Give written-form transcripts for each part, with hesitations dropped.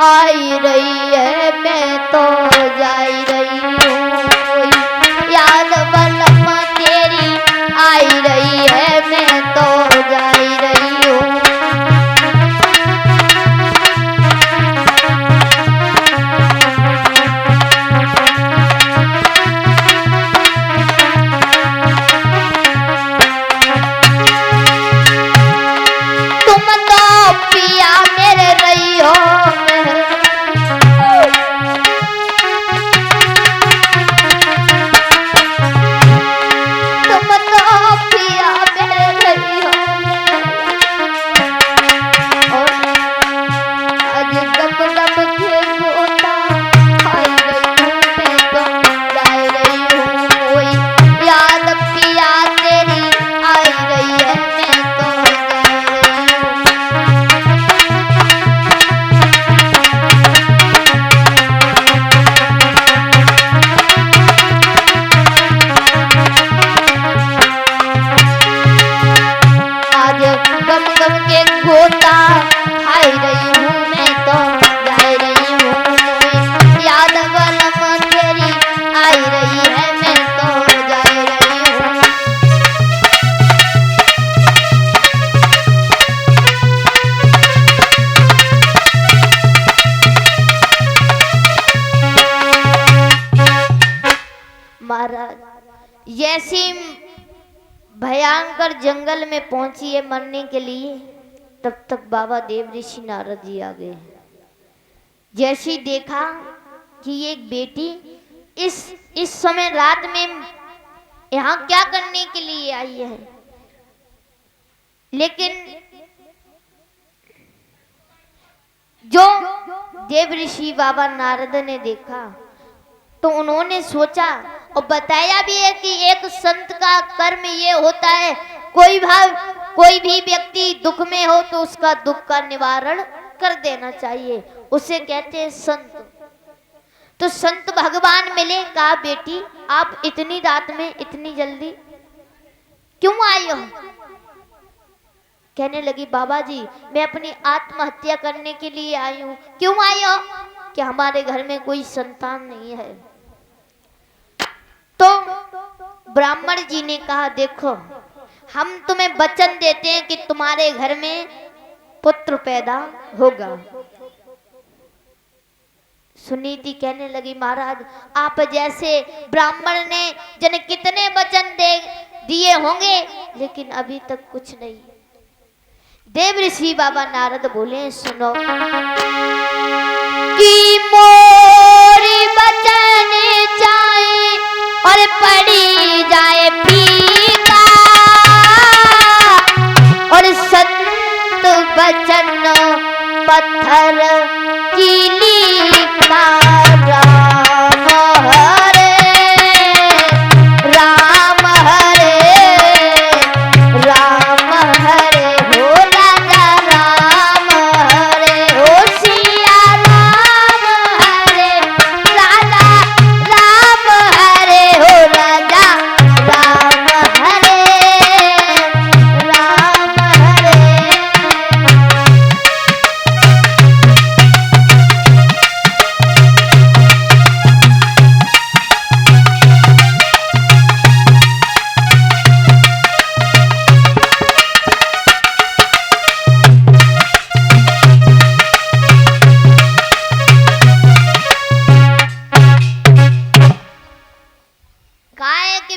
आई रही है, मैं तो जाई रही हूँ। याद बलमा तेरी आई रही है, मैं तो जाई रही हूँ। तुम तो पिया मेरे रही हो, तुम तो पिया मेरे रही हो। और आज गम गम के गोता खाई रही हूँ, मैं तो जाई रही हूँ। कोई याद पिया तेरी आई रही है, मैं तो जाई रही हूँ। आज गम गम के गोता खाई रही हूँ, मैं तो जाई रही हूँ। कोई याद बलमा तेरी आई रही है, मैं तो जाई रही हूँ। महाराज जैसी भयंकर जंगल में पहुंची है मरने के लिए, तब तक बाबा देव ऋषि नारद जी आ गए। जैसी देखा कि ये एक बेटी इस समय रात में यहाँ क्या करने के लिए आई है, लेकिन जो देव ऋषि बाबा नारद ने देखा तो उन्होंने सोचा और बताया भी है कि एक संत का कर्म ये होता है, कोई भी व्यक्ति दुख में हो तो उसका दुख का निवारण कर देना चाहिए, उसे कहते हैं संत। तो संत भगवान मिले, कहा बेटी आप इतनी रात में इतनी जल्दी क्यों आई हो? कहने लगी बाबा जी मैं अपनी आत्महत्या करने के लिए आई हूँ। क्यों आई हो? कि हमारे घर में कोई संतान नहीं है। तो ब्राह्मण जी ने कहा देखो हम तुम्हें वचन देते हैं कि तुम्हारे घर में पुत्र पैदा होगा। सुनीति कहने लगी महाराज आप जैसे ब्राह्मण ने जन कितने वचन दिए होंगे, लेकिन अभी तक कुछ नहीं। देव ऋषि बाबा नारद बोले सुनो कि मोरी वचन जाए और पड़ी जाए फीका, और संत वचन पत्थर की लीका। राम हरे राम हरे हो राजा राम हरे हो सिया राम हरे राजा राम हरे हो राजा राम हरे राम हरे।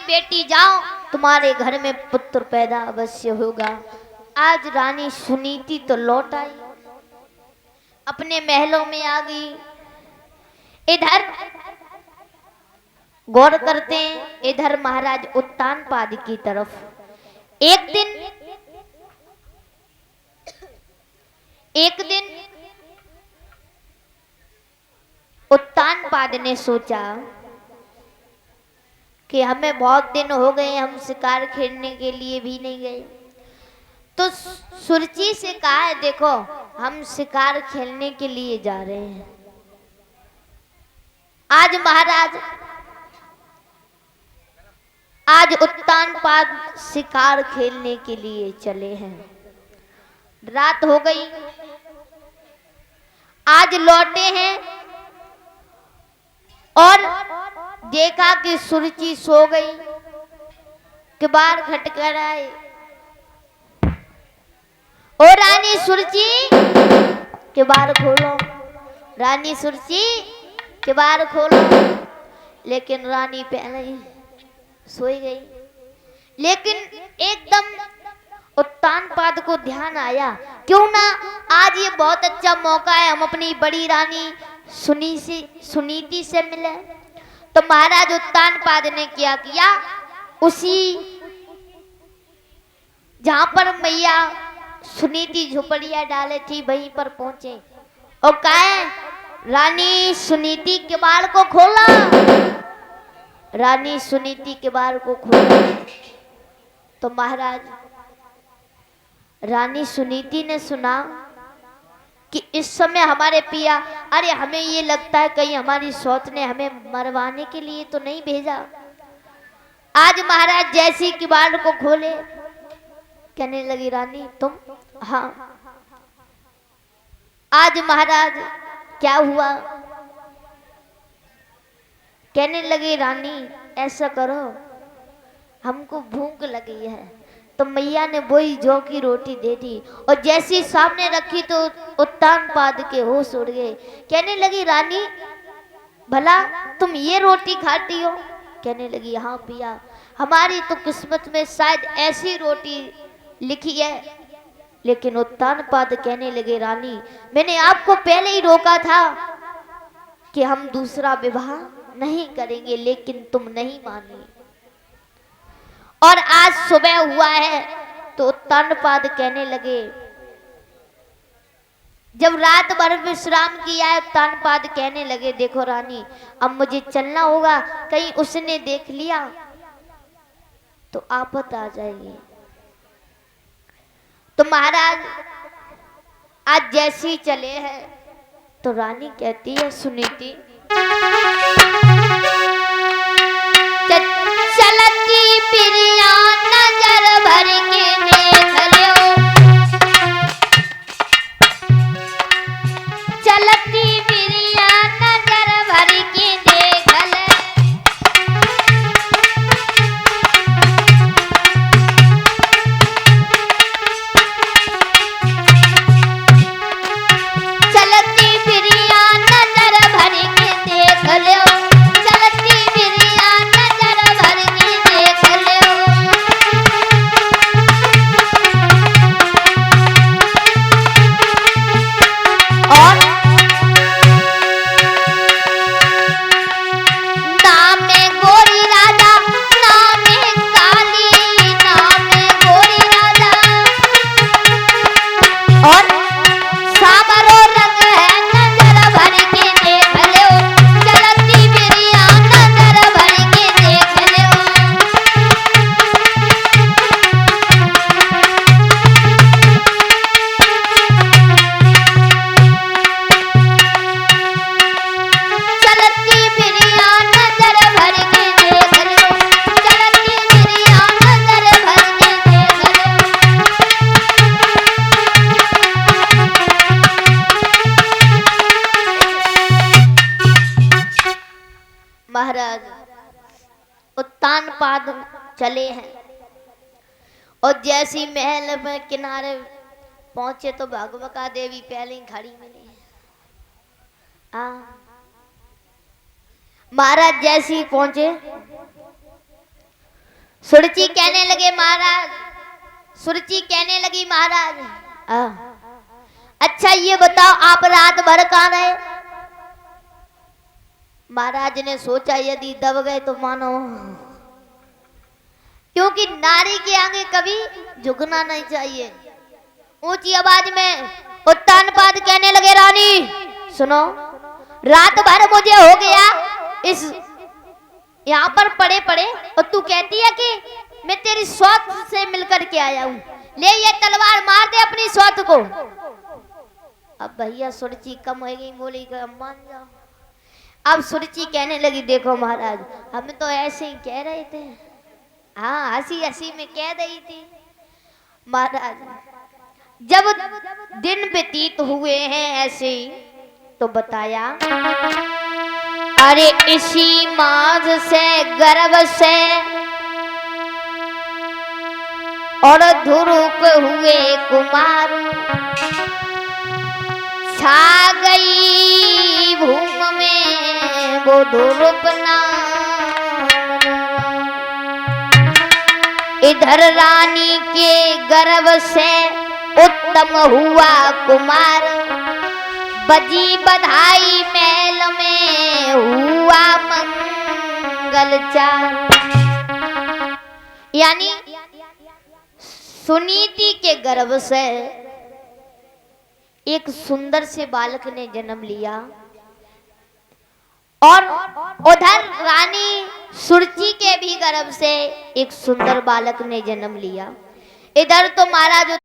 बेटी जाओ तुम्हारे घर में पुत्र पैदा अवश्य होगा। आज रानी सुनीति तो लौट आई, अपने महलों में आ गई। इधर गौर करते हैं, इधर महाराज उत्तानपाद की तरफ एक दिन उत्तानपाद ने सोचा कि हमें बहुत दिन हो गए, हम शिकार खेलने के लिए भी नहीं गए। तो सुरची से कहा है देखो हम शिकार खेलने के लिए जा रहे हैं। आज उत्तानपाद शिकार खेलने के लिए चले हैं। रात हो गई। आज लौटे हैं और देखा कि सुरुचि सो गई, किबाड़ खटखट आए। ओ रानी सुरुचि किबाड़ खोलो, रानी सुरुचि किबाड़ खोलो। लेकिन रानी पहले ही सोई गई। लेकिन एकदम उत्तानपाद को ध्यान आया, क्यों ना आज ये बहुत अच्छा मौका है, हम अपनी बड़ी रानी सुनीति से मिले। तो महाराज उत्तानपाद ने क्या किया, उसी जहां पर मैया सुनीति झुपड़िया डाले थी वहीं पर पहुंचे और कहा, रानी सुनीति किबाड़ को खोला, रानी सुनीति किबाड़ को खोला। तो महाराज रानी सुनीति ने सुना कि इस समय हमारे पिया, अरे हमें ये लगता है कहीं हमारी सौत ने हमें मरवाने के लिए तो नहीं भेजा। आज महाराज जैसी किबाड़ को खोले, कहने लगी रानी तुम? हाँ। आज महाराज क्या हुआ? कहने लगी रानी ऐसा करो, हमको भूख लगी है। तो मैया ने वही जौ की रोटी दे दी और जैसी सामने रखी तो उत्तानपाद के होश उड़ गए। कहने लगी रानी भला तुम ये रोटी खाती हो? कहने लगी हाँ पिया, हमारी तो किस्मत में शायद ऐसी रोटी लिखी है। लेकिन उत्तानपाद कहने लगे रानी मैंने आपको पहले ही रोका था कि हम दूसरा विवाह नहीं करेंगे, लेकिन तुम नहीं मानी और आज सुबह हुआ है। तो उत्तानपाद कहने लगे, जब रात भर विश्राम किया है, उत्तानपाद कहने लगे देखो रानी अब मुझे चलना होगा, कहीं उसने देख लिया तो आफत आ जाएगी। तो महाराज आज जैसी चले हैं तो रानी कहती है सुनीति चलती प्रिया नजर भर के देख लो, चलती प्रिया नजर भर के देख ले, चलती प्रिया नजर भर के देख लो, चलती प्रिया नजर भर के देख लो। और नाम में गोरी राजा, नाम में काली, नाम में गोरी राजा और सामरो रंग है नजर भर के देख लो, चलती प्रिया नजर भर के देख लो। चलती प्रिया नजर भर के देख लो, चलती प्रिया नजर भर के देख लो। महाराज उत्तानपाद चले हैं और जैसी महल में किनारे पहुंचे तो भगवका देवी पहले ही खड़ी मिली। महाराज जैसे ही पहुंचे सुरुचि कहने लगे महाराज, सुरुचि कहने लगी महाराज अच्छा ये बताओ आप रात भर कहाँ रहे? महाराज ने सोचा यदि दब गए तो मानो, क्योंकि नारी के आगे कभी झुकना नहीं चाहिए। ऊंची आवाज में उत्तानपाद कहने लगे रानी सुनो, रात भर मुझे हो गया इस यहाँ पर पड़े पड़े और तू कहती है कि मैं तेरी स्वात से मिलकर के आया हूँ, ले ये तलवार मार दे अपनी स्वात को। अब भैया सुरुचि कम हो गई, बोली मान जाओ। अब सुरुचि कहने लगी देखो महाराज हम तो ऐसे ही कह रहे थे, हाँ हंसी हंसी में कह रही थी। महाराज जब दिन व्यतीत हुए हैं ऐसे ही तो बताया, अरे इसी माज से गर्भ से और ध्रुप हुए कुमार, छा गई भूम में वो ध्रुप नाम। इधर रानी के गर्भ से उत्तम हुआ कुमार, बजी बधाई महल में हुआ मंगलचार। यानी सुनीति के गर्भ से एक सुंदर से बालक ने जन्म लिया और उधर रानी सुरुचि के भी गर्भ से एक सुंदर बालक ने जन्म लिया। इधर तो महाराज